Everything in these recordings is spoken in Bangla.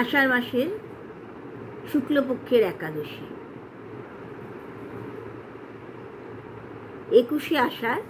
আষাঢ় মাসের শুক্লপক্ষের একাদশী, 21শে আষাঢ়,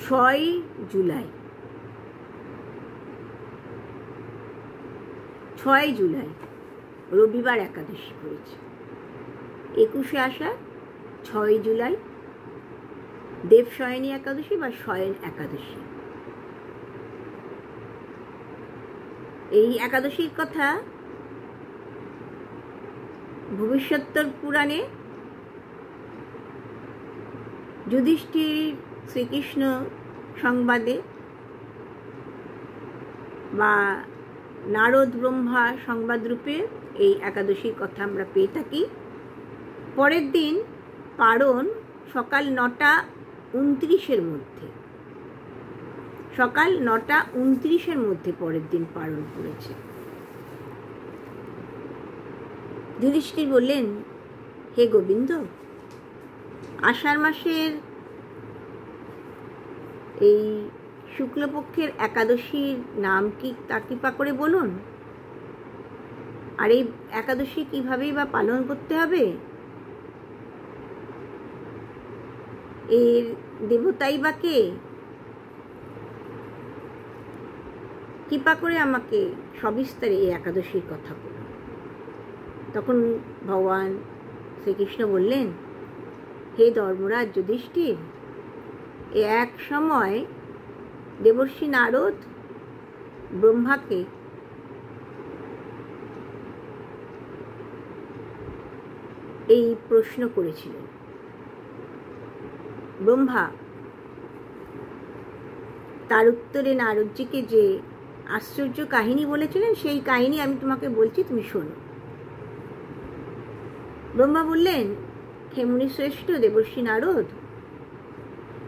6 জুলাই। 6 জুলাই রবিবার একাদশী পড়েছে। 21শে আষাঢ়, 6 জুলাই দেবশয়নী একাদশী বা শয়ন একাদশী। এই একাদশীর কথা ভবিষ্যোত্তর পুরাণে যুধিষ্ঠির শ্রীকৃষ্ণ সংবাদে বা নারদ ব্রহ্মা সংবাদ রূপে এই একাদশীর কথা আমরা পেয়ে থাকি। পরের দিন পারণ সকাল 9:29 মধ্যে, সকাল 9:29 মধ্যে পরের দিন পারণ করেছে। যুধিষ্ঠির বললেন, হে গোবিন্দ, আষাঢ় মাসের এই শুক্লপক্ষের একাদশীর নাম কি তা কৃপা করে বলুন, আর এই একাদশী কিভাবেই বা পালন করতে হবে, এর দেবতাই বা কে, কৃপা করে আমাকে সবিস্তারে এই একাদশীর কথা বলুন। তখন ভগবান শ্রীকৃষ্ণ বললেন, হে ধর্মরাজ যুধিষ্ঠির, এক সময় দেবর্ষি নারদ ব্রহ্মাকে এই প্রশ্ন করেছিলেন। ব্রহ্মা তার উত্তরে নারদজিকে যে আশ্চর্য কাহিনী বলেছিলেন, সেই কাহিনী আমি তোমাকে বলছি, তুমি শোনো। ব্রহ্মা বললেন, হে মুনিশ্রেষ্ঠ দেবর্ষি নারদ,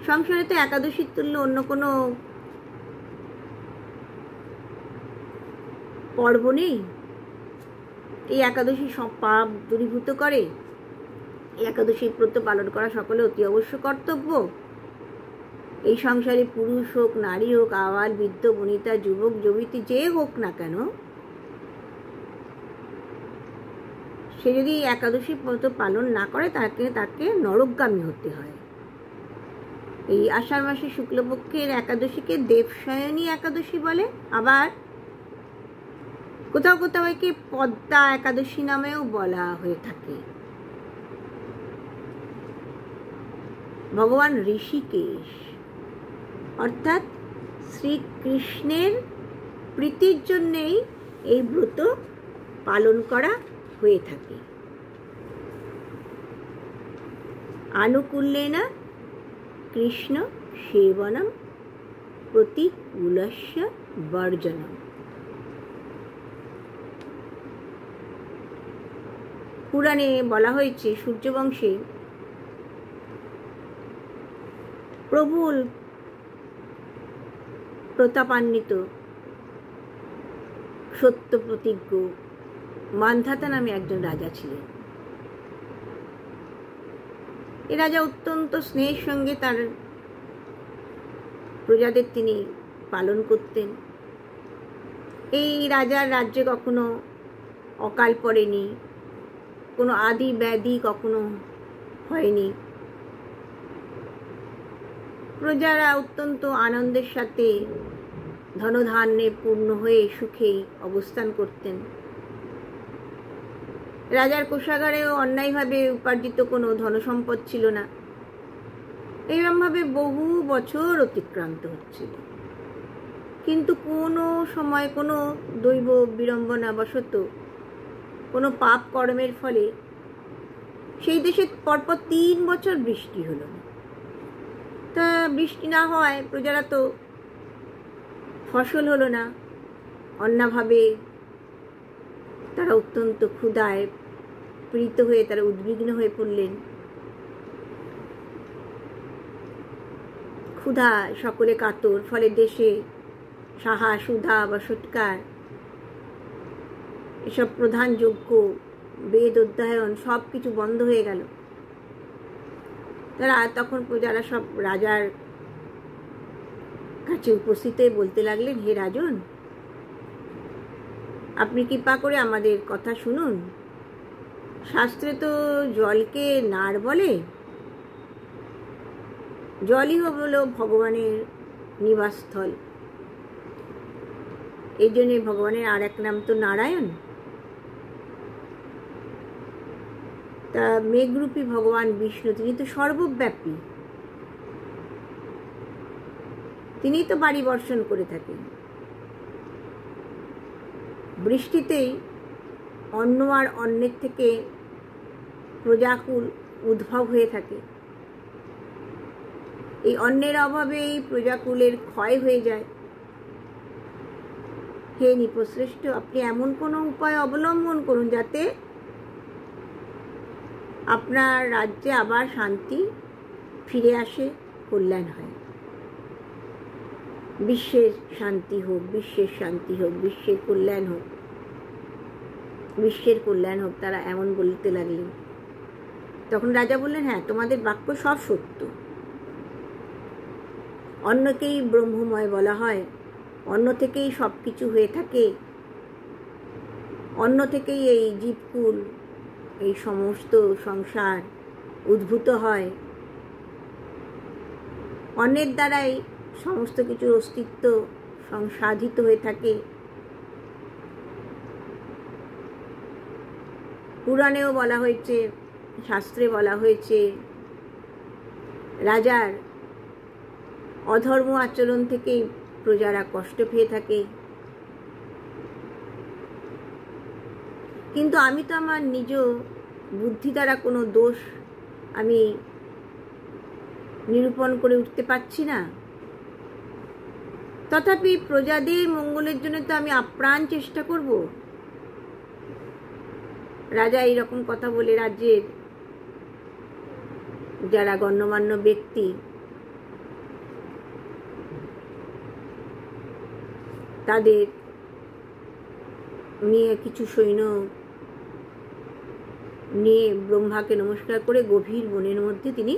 সংসারে তো একাদশীর তুল্য অন্য কোনো পর্ব নেই। এই একাদশী সব পাপ দূরীভূত করে। এই একাদশীর ব্রত পালন করা সকলে অতি অবশ্য কর্তব্য। এই সংসারে পুরুষ হোক, নারী হোক, আবাল বৃদ্ধ বনিতা, যুবক যুবতী যে হোক না কেন, সে যদি একাদশী ব্রত পালন না করে তাকে নরকগামী হতে হয়। এই আষাঢ় মাসে শুক্লপক্ষের একাদশীকে দেবশয়নী একাদশী বলে। আবার কোথাও কোথাও একে পদ্মা একাদশী নামেও বলা হয়ে থাকে। ভগবান ঋষিকেশ অর্থাৎ শ্রীকৃষ্ণের প্রীতির জন্যেই এই ব্রত পালন করা হয়ে থাকে। আনুকূল্যেনা কৃষ্ণ সেবনম প্রতিকূলস্য বর্জনম। পুরাণে বলা হয়েছে, সূর্যবংশে প্রবল প্রতাপান্বিত সত্য প্রতিজ্ঞ মান্ধাতা নামে একজন রাজা ছিলেন। এ রাজা অত্যন্ত স্নেহের সঙ্গে তার প্রজাদের তিনি পালন করতেন। এই রাজার রাজ্যে কখনো অকাল পড়েনি, কোনো আদি ব্যাধি কখনো হয়নি। প্রজারা অত্যন্ত আনন্দের সাথে ধনধান্যে পূর্ণ হয়ে সুখেই অবস্থান করতেন। রাজার কোষাগারেও অন্যায়ভাবে উপার্জিত কোনো ধনসম্পদ ছিল না। এইরকমভাবে বহু বছর অতিক্রান্ত হচ্ছিল, কিন্তু কোনো সময় কোনো দৈব বিড়ম্বনাবশত কোনো পাপ কর্মের ফলে সেই দেশে পরপর 3 বছর বৃষ্টি হলো না। তা বৃষ্টি না হওয়ায় প্রজারা তো ফসল হলো না। অন্যভাবে তারা অত্যন্ত ক্ষুধায় পীড়িত হয়ে তারা উদ্বিগ্ন হয়ে পড়লেন। ক্ষুধা সকলে কাতর, ফলে দেশে সাহা সুধা বা সৎকার এসব প্রধান যজ্ঞ, বেদ অধ্যয়ন সব কিছু বন্ধ হয়ে গেল। তখন প্রজারা সব রাজার কাছে উপস্থিত হয়ে বলতে লাগলেন, হে রাজন, আপনি কৃপা করে আমাদের কথা শুনুন। শাস্ত্রে তো জলকে নার বলে, জলই হলো ভগবানের নিবাসস্থল। এই জন্যে ভগবানের আর এক নাম তো নারায়ণ। তা মেঘরূপী ভগবান বিষ্ণু, তিনি তো সর্বব্যাপী, তিনি তো বাড়ি বর্ষণ করে থাকেন। বৃষ্টিতেই অন্ন আর অন্নের থেকে প্রজাকুল উদ্ভব হয়ে থাকে। এই অন্নের অভাবে এই প্রজাকুলের ক্ষয় হয়ে যায়। হে নৃপশ্রেষ্ঠ, আপনি এমন কোনো উপায় অবলম্বন করুন যাতে আপনার রাজ্যে আবার শান্তি ফিরে আসে, কল্যাণ হয়। বিশ্বের শান্তি হোক, বিশ্বের শান্তি হোক, বিশ্বের কল্যাণ হোক, বিশ্বের কল্যাণ হোক, তারা এমন বলতে লাগলেন। তখন রাজা বললেন, হ্যাঁ, তোমাদের বাক্য সব সত্য। অন্নকেই ব্রহ্মময় বলা হয়, অন্ন থেকেই সব কিছু হয়ে থাকে, অন্ন থেকেই এই জীবকুল, এই সমস্ত সংসার উদ্ভূত হয়। অন্নের দ্বারাই সমস্ত কিছুর অস্তিত্ব সংসাধিত হয়ে থাকে। পুরাণেও বলা হয়েছে, শাস্ত্রে বলা হয়েছে, রাজার অধর্ম আচরণ থেকেই প্রজারা কষ্ট পেয়ে থাকে। কিন্তু আমি তো আমার নিজ বুদ্ধি দ্বারা কোনো দোষ আমি নিরূপণ করে উঠতে পারছি না। তথাপি প্রজাদের মঙ্গলের জন্য তো আমি আপ্রাণ চেষ্টা করব। রাজা এইরকম কথা বলে রাজ্যের যারা গণ্যমান্য ব্যক্তি তাদের নিয়ে কিছু সৈন্য নিয়ে ব্রহ্মাকে নমস্কার করে গভীর বনের মধ্যে তিনি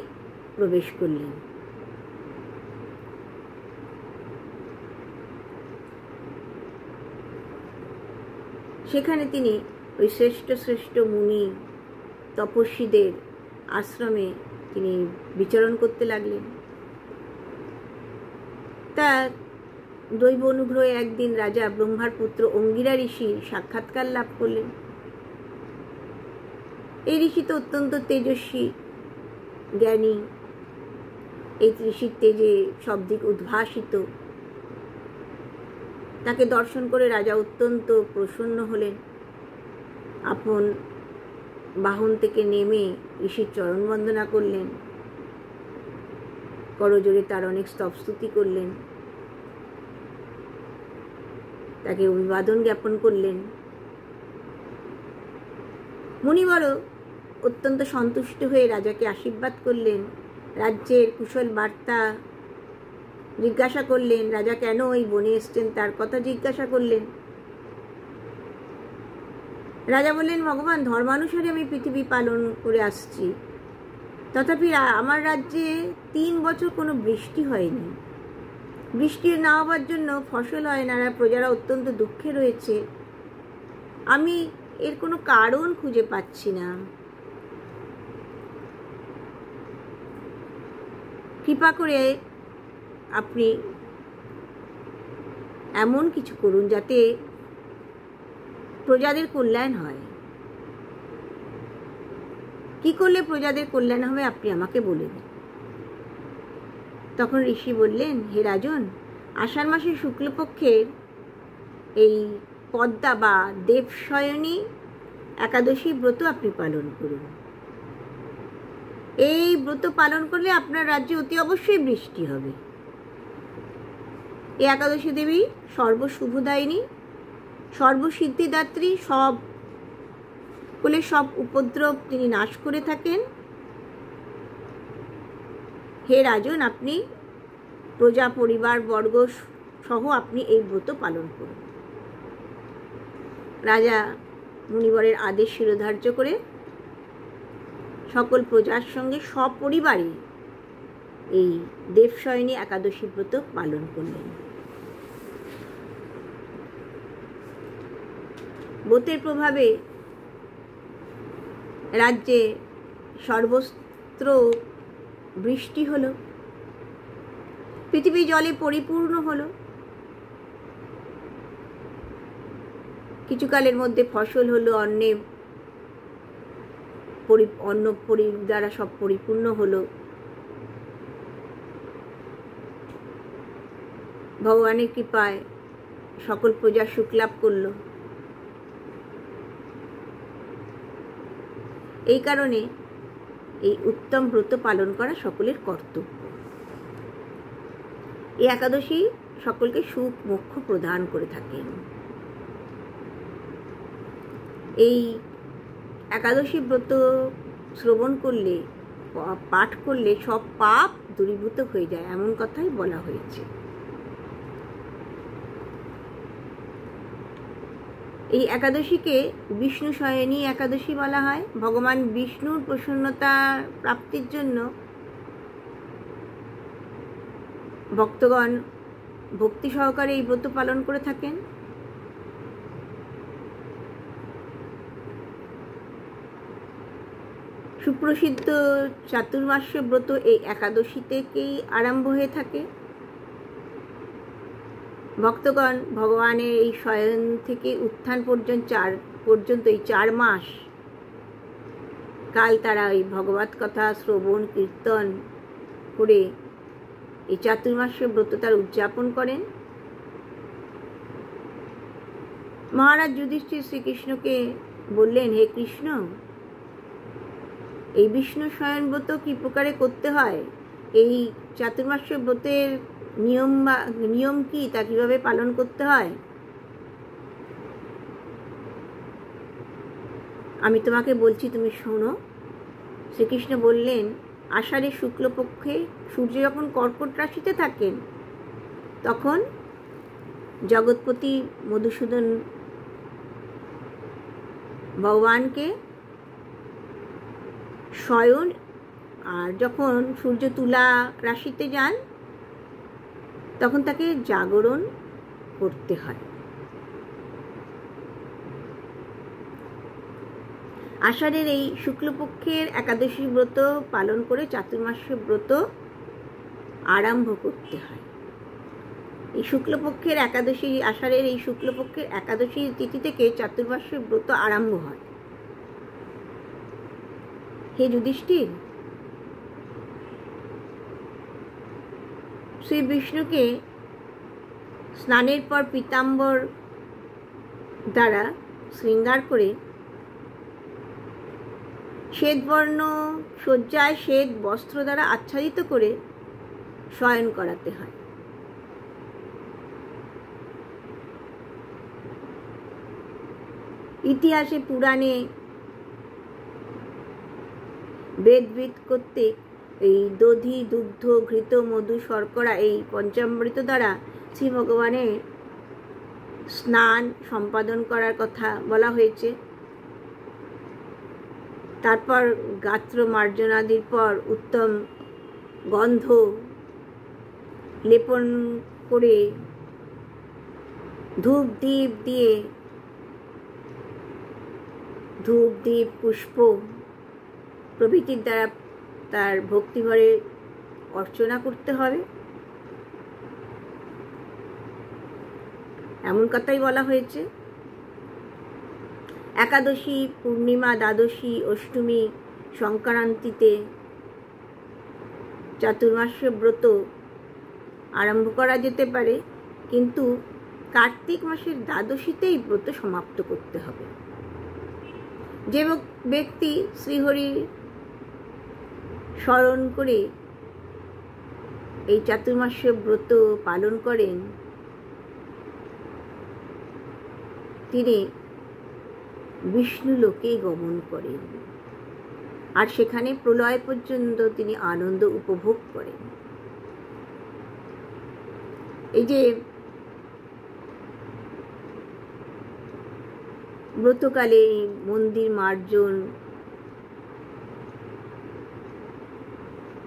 প্রবেশ করলেন। সেখানে তিনি ওই শ্রেষ্ঠ শ্রেষ্ঠ মুনি তপস্বীদের আশ্রমে তিনি বিচরণ করতে লাগলেন। তা দৈব অনুগ্রহে একদিন রাজা ব্রহ্মার পুত্র অঙ্গিরা ঋষির সাক্ষাৎকার লাভ করলেন। এই ঋষি তো অত্যন্ত তেজস্বী, জ্ঞানী। এই ঋষির তেজে সব দিক উদ্ভাসিত। তাকে দর্শন করে রাজা অত্যন্ত প্রসন্ন হলেন। আপন বাহন থেকে নেমে ঋষির চরণ বন্দনা করলেন, করজোড়ে তার অনেক স্তবস্তুতি করলেন, তাকে অভিবাদন জ্ঞাপন করলেন। মুনিবর অত্যন্ত সন্তুষ্ট হয়ে রাজাকে আশীর্বাদ করলেন, রাজ্যের কুশল বার্তা জিজ্ঞাসা করলেন, রাজা কেন ওই বনে এসছেন তার কথা জিজ্ঞাসা করলেন। রাজা বললেন, ভগবান, ধর্মানুসারে আমি পৃথিবী পালন করে আসছি, তথাপি আমার রাজ্যে 3 বছর কোনো বৃষ্টি হয়নি। বৃষ্টি না হওয়ার জন্য ফসল হয় না, প্রজারা অত্যন্ত দুঃখে রয়েছে। আমি এর কোনো কারণ খুঁজে পাচ্ছি না। কৃপা করে আপনি এমন কিছু করুন যাতে প্রজাদের কল্যাণ হয়। কি করলে প্রজাদের কল্যাণ হবে আপনি আমাকে বলে দিন। তখন ঋষি বললেন, হে রাজন, আষাঢ় মাসের শুক্লপক্ষের এই পদ্মা বা দেবশয়নী একাদশী ব্রত আপনি পালন করুন। এই ব্রত পালন করলে আপনার রাজ্যে অতি অবশ্যই বৃষ্টি হবে। এই একাদশী দেবী সর্বশুভদায়িনী, সর্বসিদ্ধিদাত্রী, সব উপদ্রব তিনি নাশ করে থাকেন। হে রাজন, আপনি প্রজা পরিবার বর্গ সহ আপনি এই ব্রত পালন করুন। রাজা মুনিবরের আদেশ শিরোধার্য করে সকল প্রজার সঙ্গে সপরিবারে এই দেবশয়নী একাদশী ব্রত পালন করলেন। ব্রতের প্রভাবে রাজ্যে সর্বত্র বৃষ্টি হলো, পৃথিবী জলে পরিপূর্ণ হলো। কিছুকালের মধ্যে ফসল হলো, অন্ন দ্বারা সব পরিপূর্ণ হলো। ভগবানের কৃপায় সকল প্রজা সুখ লাভ করল। এই কারণে এই উত্তম ব্রত পালন করা সকলের কর্তব্য। এই একাদশী সকলকে সুখ মোক্ষ প্রদান করে থাকেন। এই একাদশী ব্রত শ্রবণ করলে, পাঠ করলে সব পাপ দূরীভূত হয়ে যায়, এমন কথাই বলা হয়েছে। এই একাদশীকে বিষ্ণু শয়নী একাদশী বলা হয়। ভগবান বিষ্ণুর প্রসন্নতা প্রাপ্তির জন্য ভক্তগণ ভক্তি সহকারে এই ব্রত পালন করে থাকেন। সুপ্রসিদ্ধ চাতুর্মাস্য ব্রত এই একাদশী থেকেই আরম্ভ হয়ে থাকে। ভক্তগণ ভগবানের এই শয়ন থেকে উত্থান পর্যন্ত এই 4 মাস কাল তারা এই ভগবত কথা শ্রবণ কীর্তন করে এই চাতুর্মাস্য ব্রত তার উদযাপন করেন। মহারাজ যুধিষ্ঠির শ্রীকৃষ্ণকে বললেন, হে কৃষ্ণ, এই বিষ্ণু শয়ন ব্রত কি প্রকারে করতে হয়? এই চাতুর্মাস্য ব্রতের নিয়ম কি, তা কিভাবে পালন করতে হয়? আমি তোমাকে বলছি, তুমি শোনো। শ্রীকৃষ্ণ বললেন, আষাঢ়ের শুক্লপক্ষে সূর্য যখন কর্কট রাশিতে থাকেন, তখন জগৎপতি মধুসূদন ভগবানকে শয়ন, আর যখন সূর্য তুলা রাশিতে যান তখন তাকে জাগরণ করতে হয়। আষাঢ়ের এই শুক্লপক্ষের একাদশী ব্রত পালন করে চাতুর্মাস্য ব্রত আরম্ভ করতে হয়। এই শুক্লপক্ষের একাদশী, আষাঢ়ের এই শুক্লপক্ষের একাদশী তিথি থেকে চাতুর্মাস্য ব্রত আরম্ভ হয়। হে যুধিষ্ঠির, শ্রী বিষ্ণুকে স্নানের পর পীতাম্বর দ্বারা শৃঙ্গার করে শ্বেতবর্ণ শয্যায় শ্বেত বস্ত্র দ্বারা আচ্ছাদিত করে শয়ন করাতে হয়। ইতিহাসে পুরাণে বেদবিদ করতে এই দধি, দুগ্ধ, ঘৃত, মধু, শর্করা এই পঞ্চামৃত দ্বারা শ্রী ভগবানের স্নান সম্পাদন করার কথা বলা হয়েছে। তারপর গাত্র মার্জনাদির পর উত্তম গন্ধ লেপন করে ধূপ দীপ পুষ্প প্রভৃতির দ্বারা তার ভক্তিভরে অর্চনা করতে হবে, এমন কথাই বলা হয়েছে। একাদশী, পূর্ণিমা, দ্বাদশী, অষ্টমী, সংক্রান্তিতে চাতুর্মাস্য ব্রত আরম্ভ করা যেতে পারে, কিন্তু কার্তিক মাসের দ্বাদশীতেই ব্রত সমাপ্ত করতে হবে। যে ব্যক্তি শ্রীহরি স্মরণ করে এই চাতুর্মাস্য ব্রত পালন করেন, তিনি বিষ্ণু লোকে গমন করেন, আর সেখানে প্রলয় পর্যন্ত তিনি আনন্দ উপভোগ করেন। এই যে ব্রতকালে মন্দির মার্জন,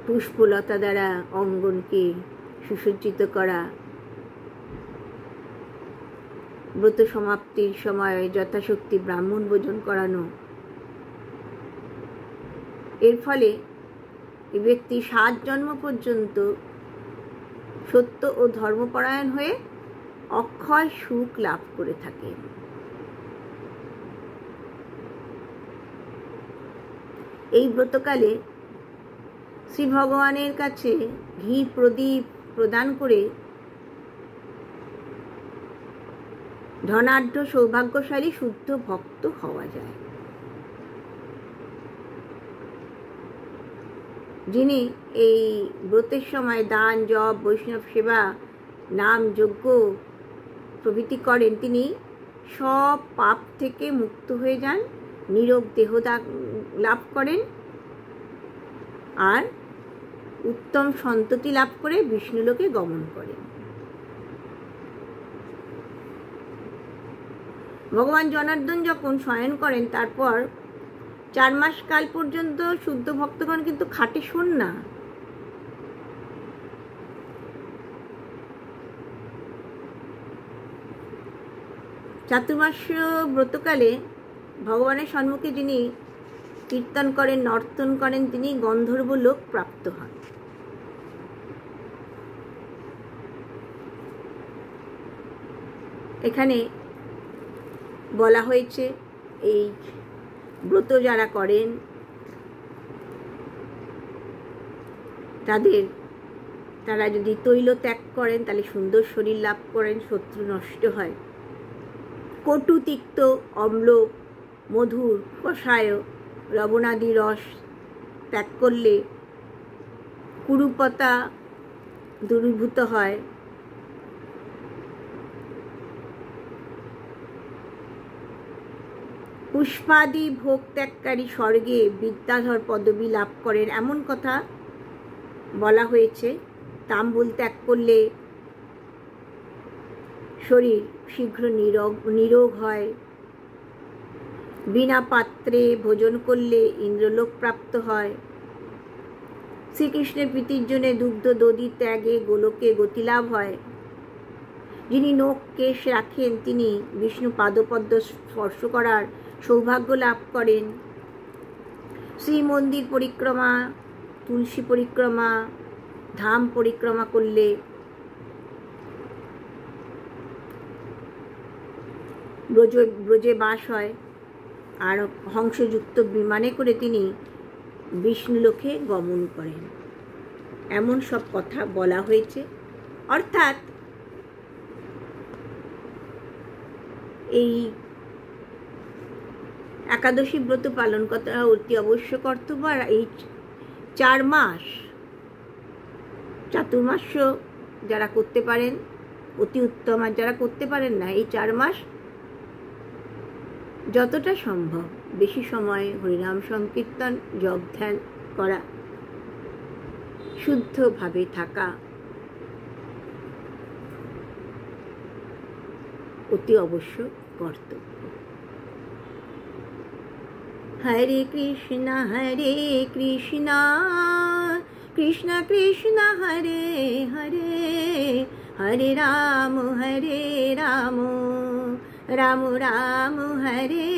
পুষ্পলতা দ্বারা অঙ্গনকে সুসজ্জিত করা, ব্রত সমাপ্তির সময় যথাশক্তি ব্রাহ্মণ ভোজন করানো। এর ফলে এই ব্যক্তি 7 জন্ম পর্যন্ত সত্য ও ধর্মপরায়ণ হয়ে অক্ষয় সুখ লাভ করে থাকে। এই ব্রতকালে শ্রী ভগবানের কাছে ঘি প্রদীপ প্রদান করে ধনাঢ্য সৌভাগ্যশালী শুদ্ধ ভক্ত হওয়া যায়। যিনি এই ব্রতের সময় দান, জপ, বৈষ্ণব সেবা, নাম, যজ্ঞ প্রভৃতি করেন, তিনি সব পাপ থেকে মুক্ত হয়ে যান, নীরোগ দেহ লাভ করেন আর উত্তম সন্ততি লাভ করে বিষ্ণুলোকে গমন করেন। ভগবান জনার্দন যখন শয়ন করেন তারপর 4 মাস কাল পর্যন্ত শুদ্ধ ভক্তগণ কিন্তু খাটে শোন না। চাতুর্মাস্য ব্রতকালে ভগবানের সম্মুখে যিনি কীর্তন করেন, নর্তন করেন, তিনি গন্ধর্ব লোক প্রাপ্ত হন। এখানে বলা হয়েছে এই ব্রত যারা করেন তারা যদি তৈল ত্যাগ করেন তাহলে সুন্দর শরীর লাভ করেন, শত্রু নষ্ট হয়। কটু, তিক্ত, অম্ল, মধুর, কষায়, লবণাদি রস ত্যাগ করলে কুরুপতা দূরীভূত হয়। পুষ্পাদি ভোগ ত্যাগকারী স্বর্গে বিদ্যাধর পদবী লাভ করেন, এমন কথা বলা হয়েছে। তাম্বুল ত্যাগ করলে শরীর শীঘ্র নিরোগ হয়। বিনা পাত্রে ভোজন করলে ইন্দ্রলোক প্রাপ্ত হয়। শ্রীকৃষ্ণের প্রীতির জন্য দুগ্ধ দধি ত্যাগে গোলোকে গতিলাভ হয়। যিনি নখ কেশ রাখেন তিনি বিষ্ণু পাদপদ্ম স্পর্শ করার সৌভাগ্য লাভ করেন। শ্রী মন্দির পরিক্রমা, তুলসী পরিক্রমা, ধাম পরিক্রমা করলে ব্রজে বাস হয়। আর হংসযুক্ত বিমানে করে তিনি বিষ্ণুলোকে গমন করেন, এমন সব কথা বলা হয়েছে। অর্থাৎ এই একাদশী ব্রত পালন করা অতি অবশ্য কর্তব্য। আর এই 4 মাস চাতুর্মাস্য যারা করতে পারেন অতি উত্তম, আর যারা করতে পারেন না এই 4 মাস যতটা সম্ভব বেশি সময় হরিনাম সংকীর্তন, জপ ধ্যান করা, শুদ্ধভাবে থাকা অতি অবশ্য কর্তব্য। হরে কৃষ্ণ কৃষ্ণ কৃষ্ণ হরে হরে, হরে রাম রাম রাম রাম হরে